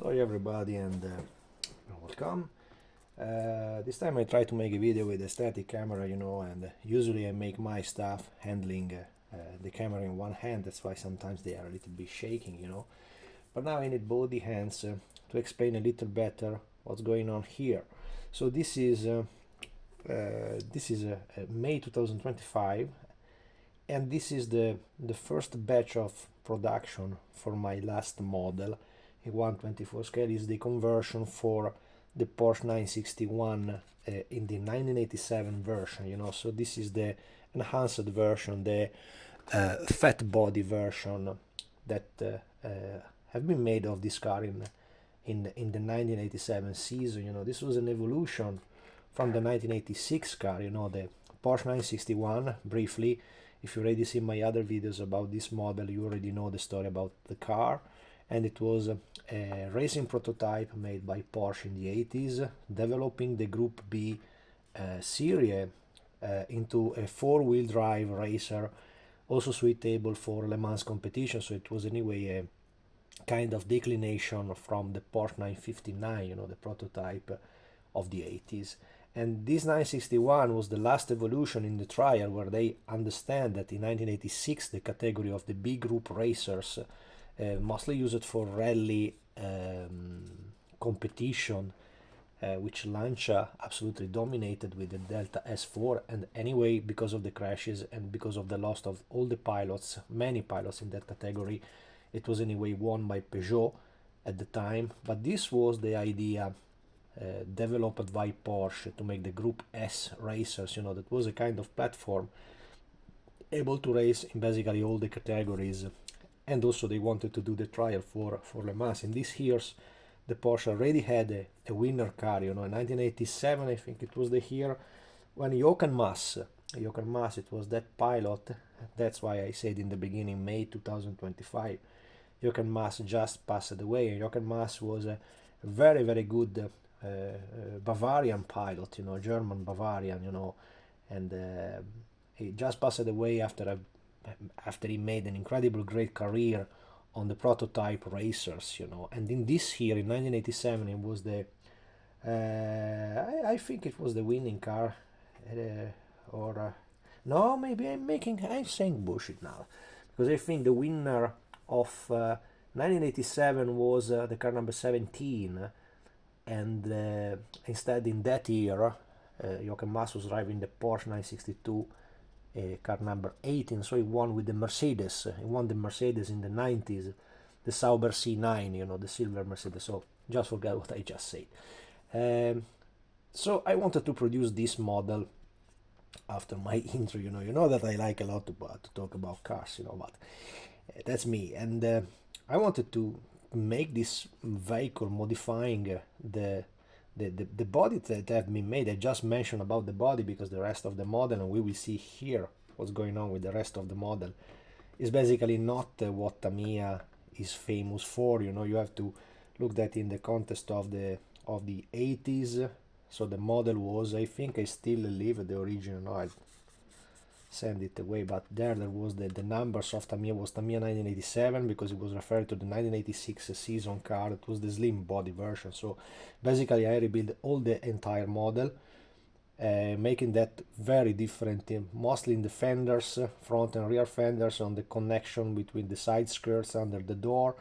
Sorry everybody and welcome. This time I try to make a video with a static camera, and usually I make my stuff handling the camera in one hand. That's why sometimes they are a little bit shaking. But now I need both the hands to explain a little better what's going on here. So this is May 2025, and this is the first batch of production for my last model. A 1/24 scale is the conversion for the Porsche 961 in the 1987 version. So this is the enhanced version, the fat body version that have been made of this car in the 1987 season. This was an evolution from the 1986 car, the Porsche 961. Briefly, if you already seen my other videos about this model, you already know the story about the car. And it was a racing prototype made by Porsche in the 80s, developing the Group B series into a four-wheel drive racer, also suitable for Le Mans competition. So it was anyway a kind of declination from the Porsche 959, the prototype of the 80s. And this 961 was the last evolution in the trial, where they understand that in 1986 the category of the B group racers, mostly used for rally competition, which Lancia absolutely dominated with the Delta S4, and anyway, because of the crashes and because of the loss of all the pilots, many pilots in that category, it was anyway won by Peugeot at the time. But this was the idea developed by Porsche to make the Group S racers. That was a kind of platform able to race in basically all the categories. And also they wanted to do the trial for Le Mans. In these years, the Porsche already had a winner car. In 1987, I think it was the year when Jochen Mass, it was that pilot. That's why I said in the beginning, May 2025. Jochen Mass just passed away. And Jochen Mass was a very, very good Bavarian pilot, German Bavarian, and he just passed away after he made an incredible great career on the prototype racers, and in this year in 1987 it was the I think it was the winning car, no, maybe I'm saying bullshit now, because I think the winner of 1987 was the car number 17, and instead in that year Jochen Mass was driving the Porsche 962, car number 18, so he won with the Mercedes. He won the Mercedes in the 90s, the Sauber C9, the silver Mercedes. So just forget what I just said. So I wanted to produce this model after my intro. You know that I like a lot to talk about cars, but that's me. And I wanted to make this vehicle modifying the body that have been made. I just mentioned about the body because the rest of the model, and we will see here what's going on with the rest of the model, is basically not what Tamiya is famous for. You have to look that in the context of the 80s. So the model was, I think I still live the original. I send it away, but there was the numbers of Tamiya was Tamiya 1987, because it was referred to the 1986 season car. It was the slim body version. So basically I rebuilt all the entire model, making that very different, mostly in the fenders, front and rear fenders, on the connection between the side skirts under the door,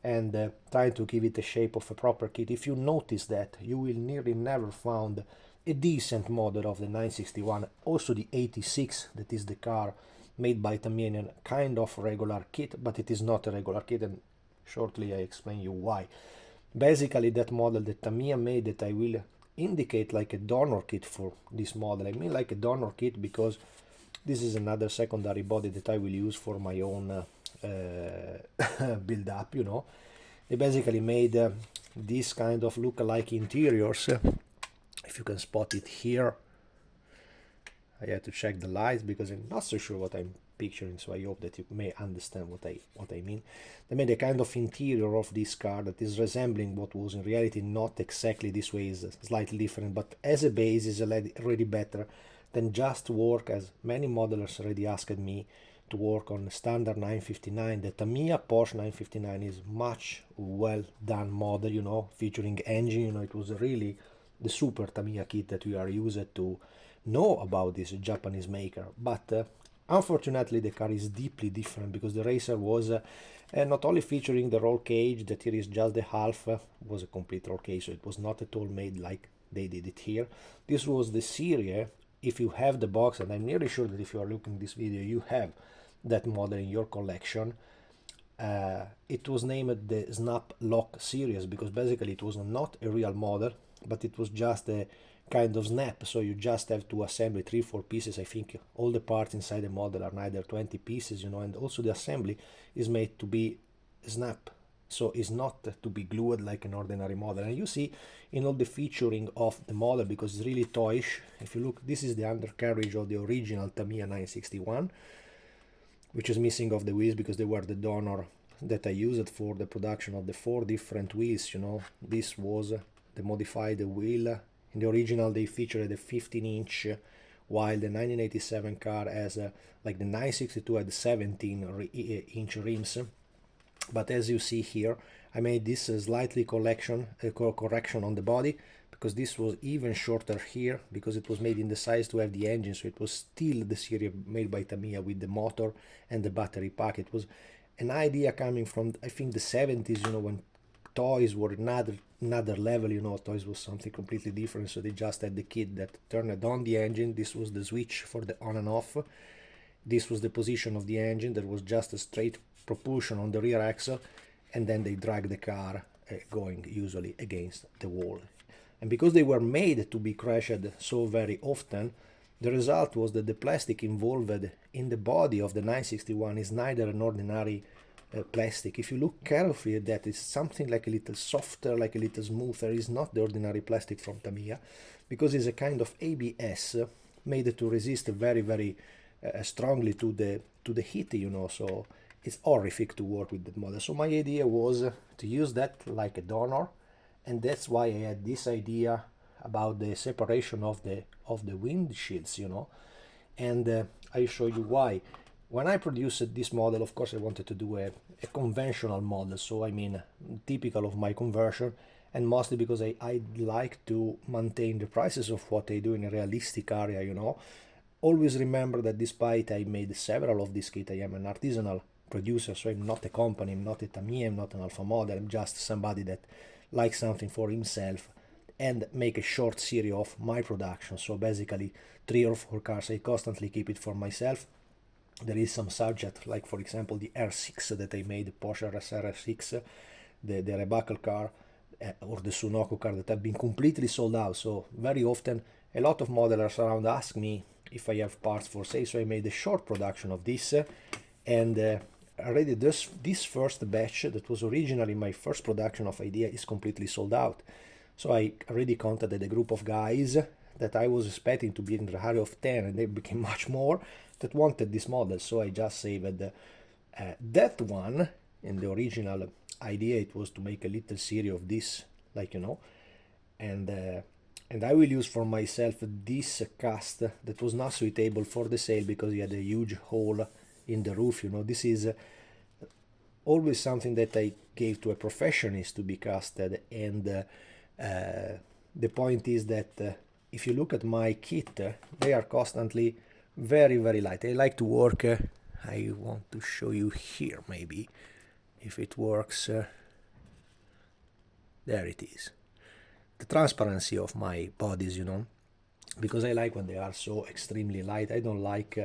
and trying to give it the shape of a proper kit. If you notice that, you will nearly never found a decent model of the 961, also the 86, that is the car made by Tamiya in a kind of regular kit, but it is not a regular kit, and shortly I explain you why. Basically that model that Tamiya made, that I will indicate like a donor kit for this model. I mean like a donor kit because this is another secondary body that I will use for my own build up. They basically made this kind of look-alike interiors. If you can spot it here, I have to check the lights because I'm not so sure what I'm picturing, so I hope that you may understand what I mean. They made a kind of interior of this car that is resembling what was in reality not exactly this way, is slightly different, but as a base is already better than just work, as many modelers already asked me to work on the standard 959. The Tamiya Porsche 959 is much well done model, you know, featuring engine, you know, it was really the super Tamiya kit that we are used to know about this Japanese maker. But unfortunately the car is deeply different, because the racer was not only featuring the roll cage, that here is just the half, was a complete roll cage, so it was not at all made like they did it here. This was the series. If you have the box, and I'm nearly sure that if you are looking this video you have that model in your collection, it was named the Snap Lock series, because basically it was not a real model, but it was just a kind of snap, so you just have to assemble 3-4 pieces. I think all the parts inside the model are neither 20 pieces, you know, and also the assembly is made to be snap, so it's not to be glued like an ordinary model. And you see in all the featuring of the model, because it's really toyish. If you look, this is the undercarriage of the original Tamiya 961, which is missing of the wheels because they were the donor that I used for the production of the 4 different wheels, you know. This was the modified wheel. In the original they featured a 15-inch, while the 1987 car has like the 962 had 17-inch rims. But as you see here, I made this slightly correction on the body, because this was even shorter here, because it was made in the size to have the engine, so it was still the series made by Tamiya with the motor and the battery pack. It was an idea coming from, I think, the 70s, you know, when toys were another level, you know, toys was something completely different, so they just had the kit that turned on the engine. This was the switch for the on and off. This was the position of the engine. There was just a straight propulsion on the rear axle, and then they drag the car going usually against the wall. And because they were made to be crashed so very often, the result was that the plastic involved in the body of the 961 is neither an ordinary plastic. If you look carefully at that, it's something like a little softer, like a little smoother. It's not the ordinary plastic from Tamiya, because it's a kind of ABS made to resist very, very strongly to the heat, you know, so it's horrific to work with that model. So my idea was to use that like a donor, and that's why I had this idea about the separation of the windshields, you know. And I show you why. When I produced this model, of course I wanted to do a conventional model, so I mean typical of my conversion, and mostly because I like to maintain the prices of what I do in a realistic area, you know. Always remember that despite I made several of these kits, I am an artisanal producer, so I'm not a company, I'm not a Tamiya, I'm not an Alpha model, I'm just somebody that likes something for himself and make a short series of my production. So basically 3 or 4 cars, I constantly keep it for myself. There is some subject, like for example the R6 that I made, the Porsche R6, the Rebuckle car, or the Sunoco car, that have been completely sold out. So very often a lot of modelers around ask me if I have parts for sale, so I made a short production of this, and already this first batch that was originally my first production of idea is completely sold out. So I already contacted a group of guys that I was expecting to be in the area of 10, and they became much more, that wanted this model. So I just saved that one. In the original idea it was to make a little series of this, like, you know, and I will use for myself this cast that was not suitable for the sale because it had a huge hole in the roof, you know. This is always something that I gave to a professionist to be casted, and the point is that if you look at my kit, they are constantly very, very light. I like to work, I want to show you here maybe if it works. There it is, the transparency of my bodies, you know, because I like when they are so extremely light. I don't like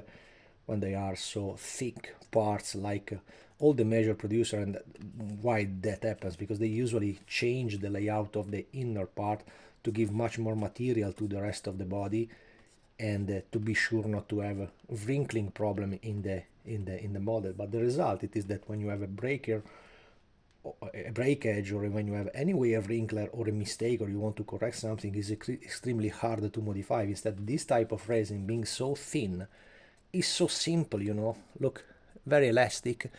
when they are so thick parts, like all the major producer. And why that happens, because they usually change the layout of the inner part to give much more material to the rest of the body, and to be sure not to have a wrinkling problem in the model. But the result it is that when you have a breakage, or when you have anyway a wrinkler or a mistake, or you want to correct something, is extremely hard to modify. Instead, this type of resin, being so thin, is so simple, you know. Look, very elastic.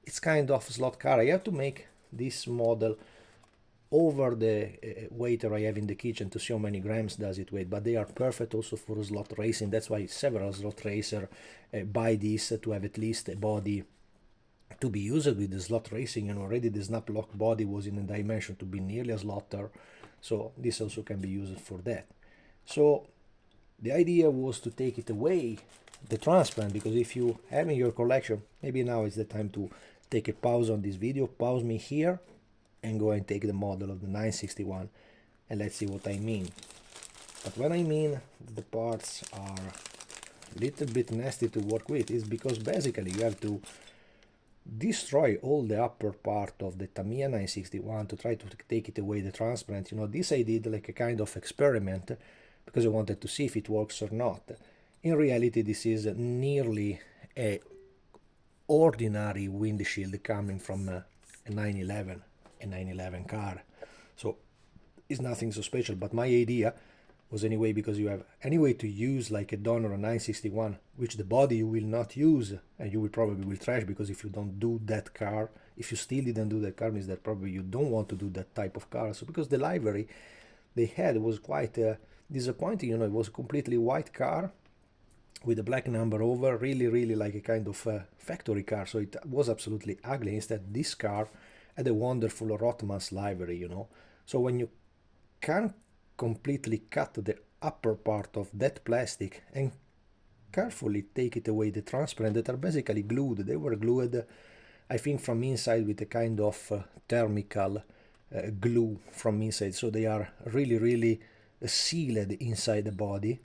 It's kind of slot car. I have to make this model over the weighter I have in the kitchen to see how many grams does it weigh, but they are perfect also for slot racing. That's why several slot racers buy this to have at least a body to be used with the slot racing, and already the snap lock body was in a dimension to be nearly a slotter, so this also can be used for that. So the idea was to take it away, the transparent, because if you have in your collection, maybe now is the time to take a pause on this video, pause me here, and go and take the model of the 961, and let's see what I mean. But when I mean the parts are a little bit nasty to work with, is because basically you have to destroy all the upper part of the Tamiya 961 to try to take it away the transparent. You know, this I did like a kind of experiment because I wanted to see if it works or not. In reality, this is nearly a ordinary windshield coming from a 911 car, so it's nothing so special. But my idea was anyway, because you have anyway to use like a donor 961, which the body you will not use, and you will probably will trash, because if you don't do that car, if you still didn't do that car, means that probably you don't want to do that type of car. So because the livery they had was quite disappointing, you know, it was a completely white car with a black number over, really like a kind of factory car, so it was absolutely ugly. Instead, this car had a wonderful Rothmans livery, you know. So when you can completely cut the upper part of that plastic and carefully take it away, the transparent that are basically glued, they were glued, I think, from inside with a kind of thermical glue from inside, so they are really sealed inside the body.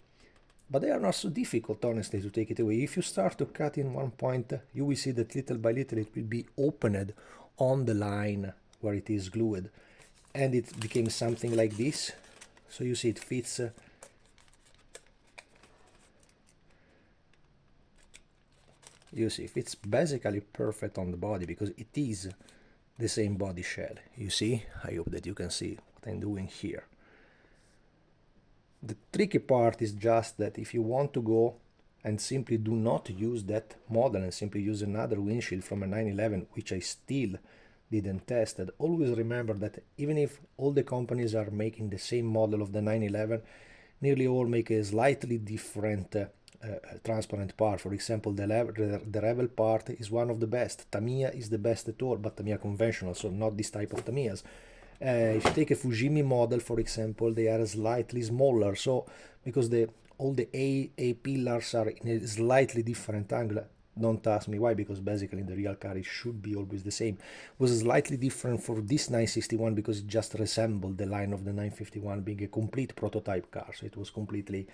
But they are not so difficult, honestly, to take it away. If you start to cut in one point, you will see that little by little it will be opened on the line where it is glued, and it became something like this. So you see it fits you see, it fits basically perfect on the body because it is the same body shell. You see, I hope that you can see what I'm doing here. The tricky part is just that if you want to go and simply do not use that model and simply use another windshield from a 911, which I still didn't test, always remember that even if all the companies are making the same model of the 911, nearly all make a slightly different transparent part. For example, the Revel part is one of the best. Tamiya is the best at all, but Tamiya conventional, so not this type of Tamiyas. If you take a Fujimi model, for example, they are slightly smaller, so because all the A pillars are in a slightly different angle. Don't ask me why, because basically in the real car it should be always the same. It was slightly different for this 961 because it just resembled the line of the 951 being a complete prototype car, so it was completely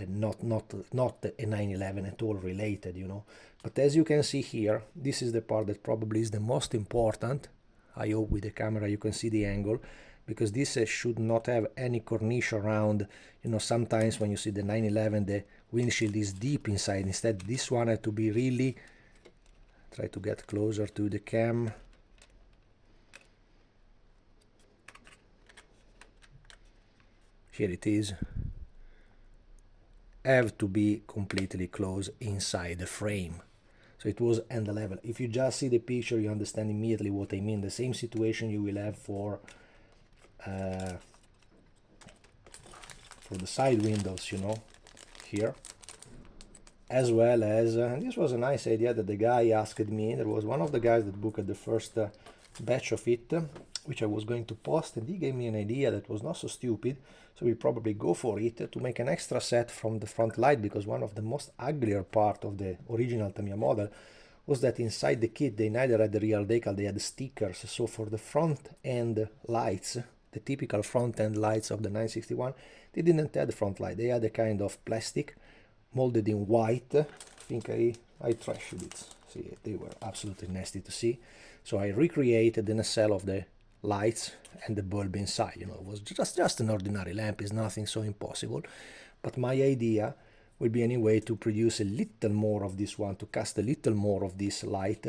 not a 911 at all related, you know. But as you can see here, this is the part that probably is the most important. I hope with the camera you can see the angle, because this should not have any cornice around. You know, sometimes when you see the 911 the windshield is deep inside. Instead, this one had to be really, try to get closer to the cam. Here it is. Have to be completely close inside the frame. So it was end level. If you just see the picture, you understand immediately what I mean. The same situation you will have for the side windows, you know, here. As well as, and this was a nice idea that the guy asked me. There was one of the guys that booked the first batch of it, which I was going to post, and he gave me an idea that was not so stupid, so we'll probably go for it, to make an extra set from the front light, because one of the most uglier part of the original Tamiya model was that inside the kit they neither had the real decal, they had stickers. So for the front end lights, the typical front end lights of the 961, they didn't have the front light, they had a kind of plastic molded in white. I think I trashed it. See, they were absolutely nasty to see. So I recreated the nacelle of the lights and the bulb inside. You know, it was just an ordinary lamp, is nothing so impossible. But my idea would be anyway to produce a little more of this one, to cast a little more of this light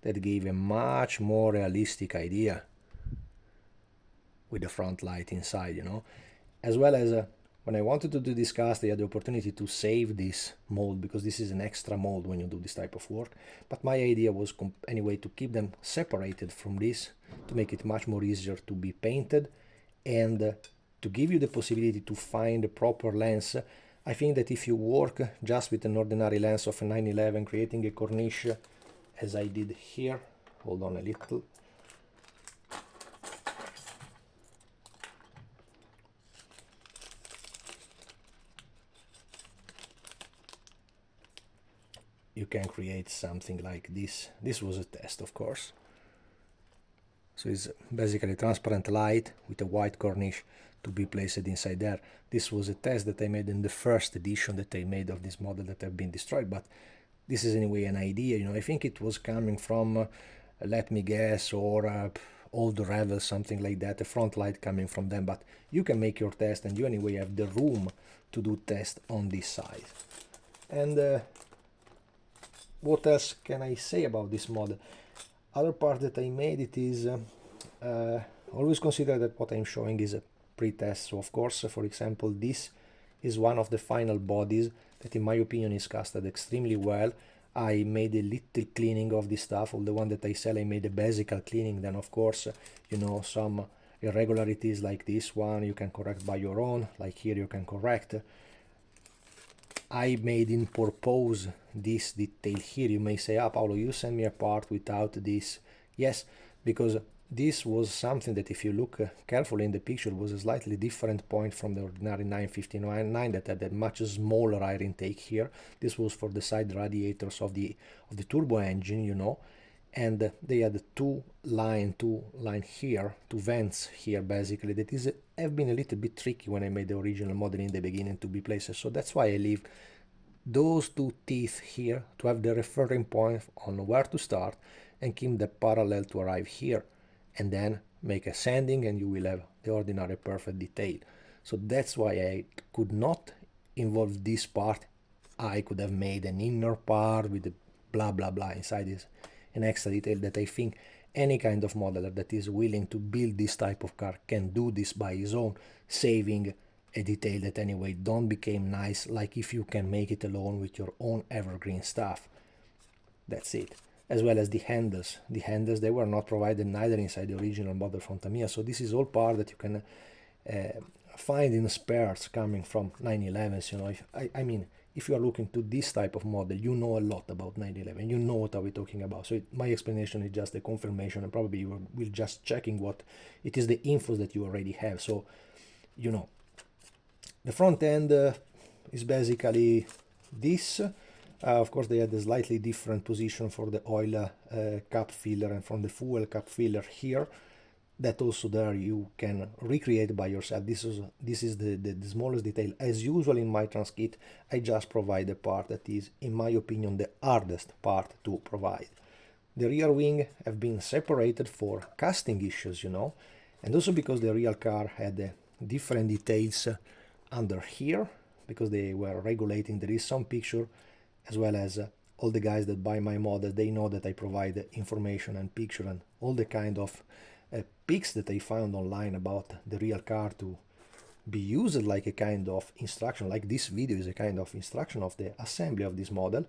that gave a much more realistic idea with the front light inside, you know, as well as when I wanted to do this cast, I had the opportunity to save this mold, because this is an extra mold when you do this type of work. But my idea was anyway to keep them separated from this, to make it much more easier to be painted, and to give you the possibility to find the proper lens. I think that if you work just with an ordinary lens of a 911, creating a corniche as I did here, hold on a little, you can create something like this. This was a test, of course. So it's basically transparent light with a white corniche to be placed inside there. This was a test that I made in the first edition that I made of this model that have been destroyed, but this is anyway an idea, you know. I think it was coming from, let me guess, or old Revels, something like that, a front light coming from them, but you can make your test, and you anyway have the room to do test on this side. And what else can I say about this model? Other part that I made, it is always consider that what I'm showing is a pre-test. So of course, for example, this is one of the final bodies that in my opinion is casted extremely well. I made a little cleaning of this stuff. All the one that I sell, I made a basic cleaning. Then of course, you know, some irregularities like this one you can correct by your own, like here you can correct. I made in purpose this detail here. You may say, ah, Paolo, you sent me a part without this. Yes, because this was something that if you look carefully in the picture was a slightly different point from the ordinary 959 that had a much smaller air intake here. This was for the side radiators of the turbo engine, you know, and they had two line here, two vents here basically, that is have been a little bit tricky when I made the original model in the beginning to be placed. So that's why I leave those two teeth here to have the referring point on where to start and keep the parallel to arrive here, and then make a sanding and you will have the ordinary perfect detail. So that's why I could not involve this part. I could have made an inner part with the blah blah blah inside this, an extra detail that I think any kind of modeler that is willing to build this type of car can do this by his own, saving a detail that anyway don't become nice, like if you can make it alone with your own evergreen stuff. That's it. As well as the handles. The handles, they were not provided neither inside the original model from Tamiya, so this is all part that you can find in spares coming from 911s, you know. I mean, if you are looking to this type of model, you know a lot about 911, you know what are we talking about. So my explanation is just a confirmation, and probably you will just checking what it is, the infos that you already have. So, you know, the front end is basically this. Of course, they had a slightly different position for the oil cup filler and from the fuel cup filler here. That also there you can recreate by yourself. This is the smallest detail. As usual in my trans kit, I just provide a part that is, in my opinion, the hardest part to provide. The rear wing have been separated for casting issues, you know, and also because the real car had different details under here, because they were regulating. There is some picture, as well as all the guys that buy my model, they know that I provide information and picture and all the kind of pics that I found online about the real car to be used like a kind of instruction, like this video is a kind of instruction of the assembly of this model.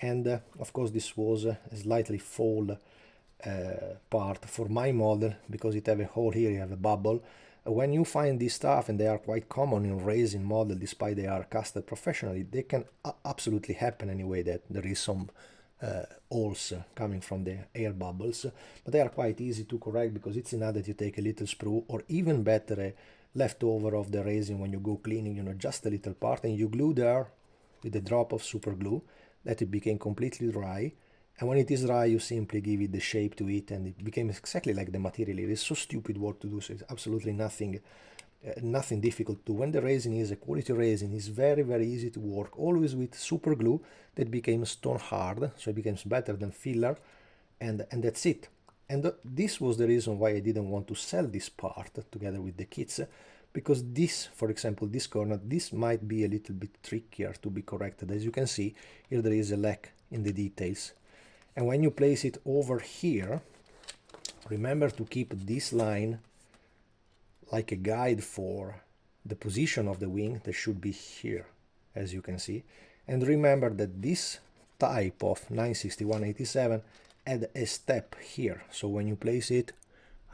And of course this was a slightly fold part for my model, because it have a hole here, you have a bubble. When you find this stuff, and they are quite common in resin model, despite they are casted professionally, they can absolutely happen anyway, that there is some holes coming from the air bubbles, but they are quite easy to correct, because it's enough that you take a little sprue, or even better, a leftover of the resin when you go cleaning, you know, just a little part, and you glue there with a drop of super glue, that it became completely dry. And when it is dry, you simply give it the shape to it, and it becomes exactly like the material. It is so stupid work to do, so it's absolutely nothing difficult to do. When the resin is a quality resin, it's very, very easy to work, always with super glue that became stone hard, so it becomes better than filler, and that's it. And this was the reason why I didn't want to sell this part together with the kits, because this, for example, this corner, this might be a little bit trickier to be corrected. As you can see, here there is a lack in the details. And when you place it over here, remember to keep this line like a guide for the position of the wing that should be here, as you can see. And remember that this type of 961-87 had a step here, so when you place it,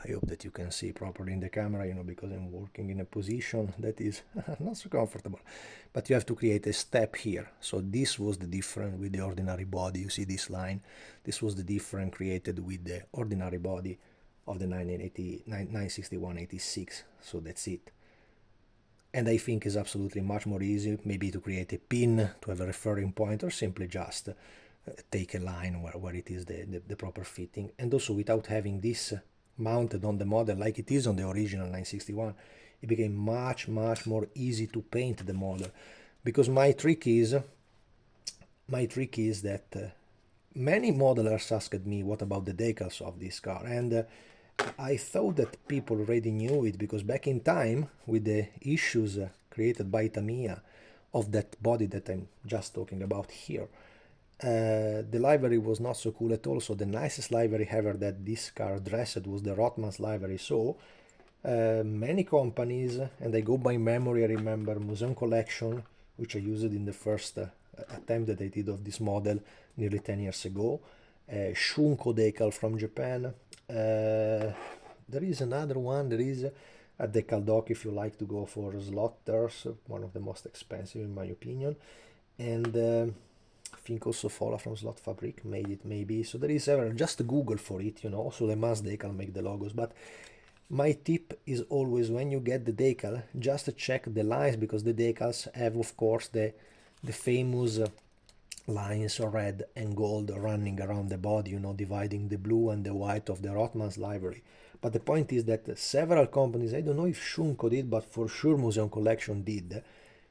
I hope that you can see properly in the camera, you know, because I'm working in a position that is not so comfortable. But you have to create a step here. So this was the difference with the ordinary body. You see this line? This was the difference created with the ordinary body of the 961-86. So that's it. And I think it's absolutely much more easy, maybe to create a pin to have a referring point, or simply just take a line where it is the proper fitting. And also, without having this mounted on the model like it is on the original 961, it became much more easy to paint the model. Because my trick is that many modelers asked me what about the decals of this car, and I thought that people already knew it, because back in time, with the issues created by Tamiya of that body that I'm just talking about here, the livery was not so cool at all. So the nicest livery ever that this car dressed was the Rothmans livery. So many companies, and I go by memory, I remember Museum Collection, which I used in the first attempt that I did of this model nearly 10 years ago, Shunko decal from Japan. There is another one, there is a decal dock if you like to go for slotters, one of the most expensive in my opinion, and I think also Fola from Slot Fabric made it, maybe. So there is several, just Google for it, you know. Also the mass decal make the logos, but my tip is always, when you get the decal, just check the lines, because the decals have, of course, the famous lines of red and gold running around the body, you know, dividing the blue and the white of the Rothmans livery. But the point is that several companies, I don't know if Shunko did, but for sure Museum Collection did,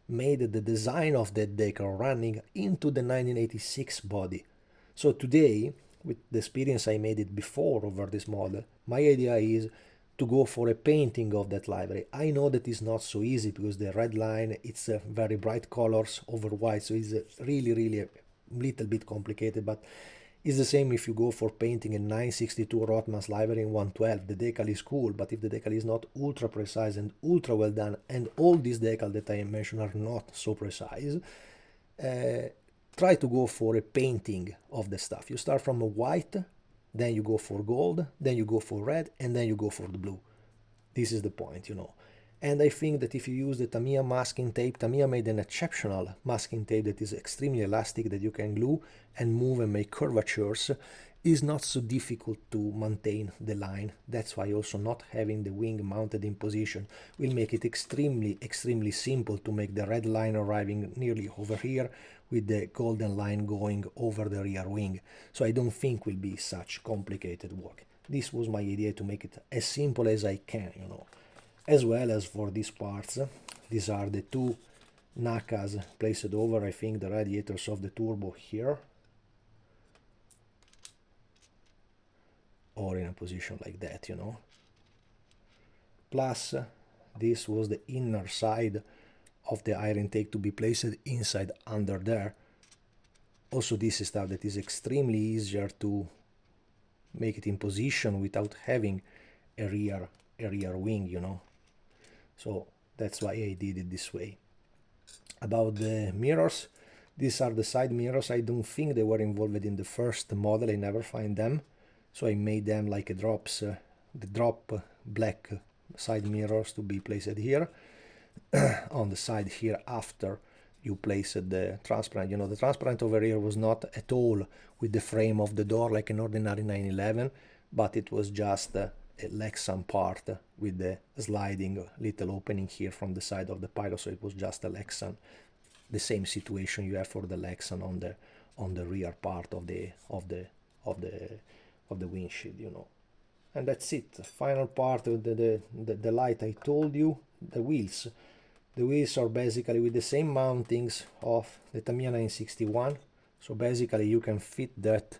made the design of that decal running into the 1986 body. So today, with the experience I made it before over this model, my idea is to go for a painting of that livery. I know that is not so easy, because the red line, it's very bright colors over white, so it's really a little bit complicated, but it's the same if you go for painting a 962 Rothmans livery in 112. The decal is cool, but if the decal is not ultra precise and ultra well done, and all these decals that I mentioned are not so precise, try to go for a painting of the stuff. You start from a white, then you go for gold, then you go for red, and then you go for the blue. This is the point, you know. And I think that if you use the Tamiya masking tape, Tamiya made an exceptional masking tape that is extremely elastic, that you can glue and move and make curvatures. Is not so difficult to maintain the line. That's why also not having the wing mounted in position will make it extremely simple to make the red line arriving nearly over here, with the golden line going over the rear wing. So I don't think will be such complicated work. This was my idea, to make it as simple as I can, you know. As well as for these parts, these are the two NACAs placed over, I think, the radiators of the turbo here, or in a position like that, you know. Plus, this was the inner side of the air intake to be placed inside under there. Also, this is stuff that is extremely easier to make it in position without having a rear wing, you know. So that's why I did it this way. About the mirrors, these are the side mirrors. I don't think they were involved in the first model. I never find them, so I made them like a the drop black side mirrors to be placed here on the side here after you placed the transparent. You know, the transparent over here was not at all with the frame of the door like an ordinary 911, but it was just a Lexan part with the sliding little opening here from the side of the pilot, so it was just a Lexan. The same situation you have for the Lexan on the rear part of the windshield, you know. And that's it. The final part of the light I told you, the wheels. The wheels are basically with the same mountings of the Tamiya 961. So basically you can fit that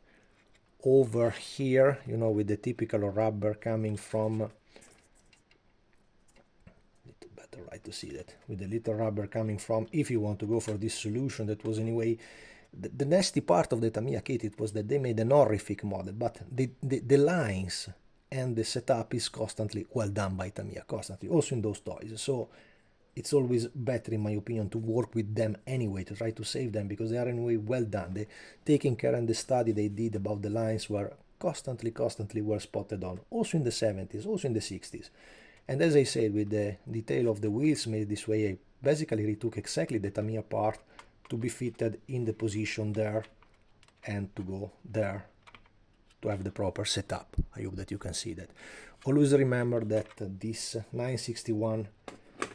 over here, you know, with the typical rubber coming from, little better right to see that, with the little rubber coming from, if you want to go for this solution. That was anyway the nasty part of the Tamiya kit. It was that they made an horrific model, but the lines and the setup is constantly well done by Tamiya, constantly, also in those toys. So it's always better, in my opinion, to work with them anyway, to try to save them, because they are anyway well done. The taking care and the study they did about the lines were constantly were spotted on, also in the 70s, also in the 60s. And as I said, with the detail of the wheels made this way, I basically retook exactly the Tamiya part to be fitted in the position there and to go there to have the proper setup. I hope that you can see that. Always remember that this 961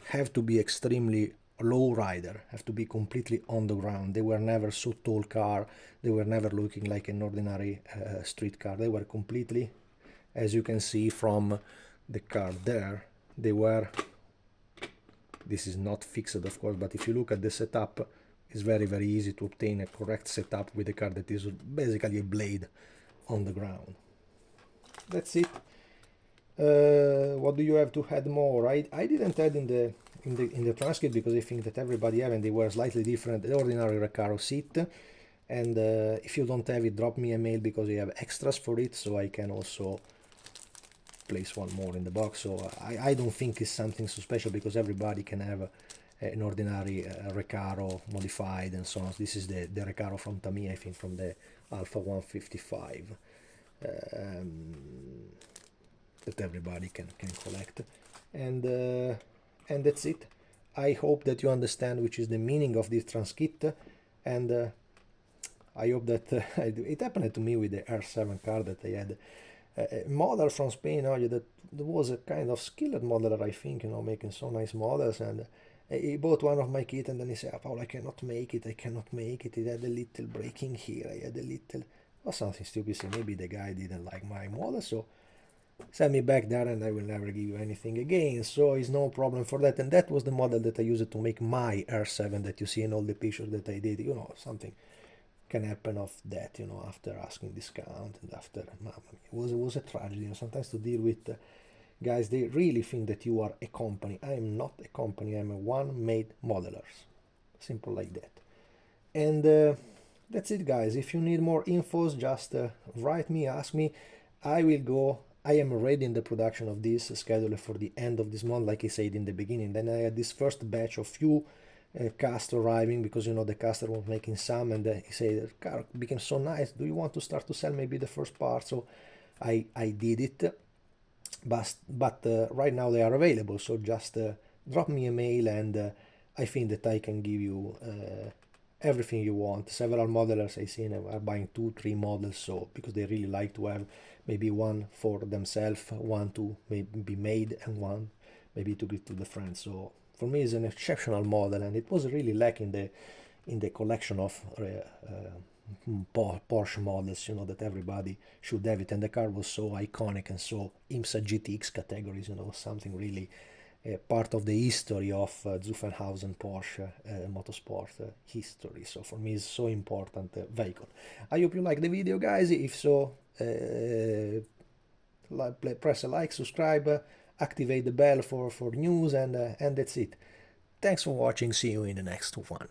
have to be extremely low rider, have to be completely on the ground. They were never so tall car, they were never looking like an ordinary street car. They were completely, as you can see from the car there, they were, this is not fixed of course, but if you look at the setup, it's very easy to obtain a correct setup with a car that is basically a blade on the ground. That's it. What do you have to add more? I didn't add in the transcript because I think that everybody have, and they were slightly different, the ordinary Recaro seat. And if you don't have it, drop me a mail because I have extras for it, so I can also place one more in the box. So I don't think it's something so special because everybody can have an ordinary Recaro modified and so on. This is the Recaro from Tamiya, I think from the Alpha 155. That everybody can collect, and that's it. I hope that you understand which is the meaning of this transkit, and I hope that it happened to me with the R7 car that I had a model from Spain. That was a kind of skilled modeler, I think, making so nice models, and he bought one of my kit and then he said, Paul, I cannot make it, it had a little breaking here, I had a little, or something stupid. So maybe the guy didn't like my model, so send me back there and I will never give you anything again. So it's no problem for that. And that was the model that I used to make my R7 that you see in all the pictures that I did. Something can happen of that, after asking discount and after, it was a tragedy. Sometimes to deal with guys, they really think that you are a company. I am not a company, I'm a one-made modelers. Simple like that. And that's it, guys. If you need more infos, just write me, ask me. I am already in the production of this schedule for the end of this month, like I said in the beginning. Then I had this first batch of few cast arriving because the caster was making some, and he said, the car became so nice, do you want to start to sell maybe the first part? So I did it, but right now they are available, so just drop me a mail, and I think that I can give you everything you want. Several modelers I see are buying 2-3 models, so because they really like to have maybe one for themselves, one to maybe be made, and one maybe to give to the friends. So for me it's an exceptional model, and it was really lacking in the collection of Porsche models, that everybody should have it, and the car was so iconic and so IMSA GTX categories, something really part of the history of Zuffenhausen Porsche motorsport history. So for me it's so important vehicle. I hope you like the video, guys. If so, press a like, subscribe, activate the bell for news, and that's it. Thanks for watching. See you in the next one.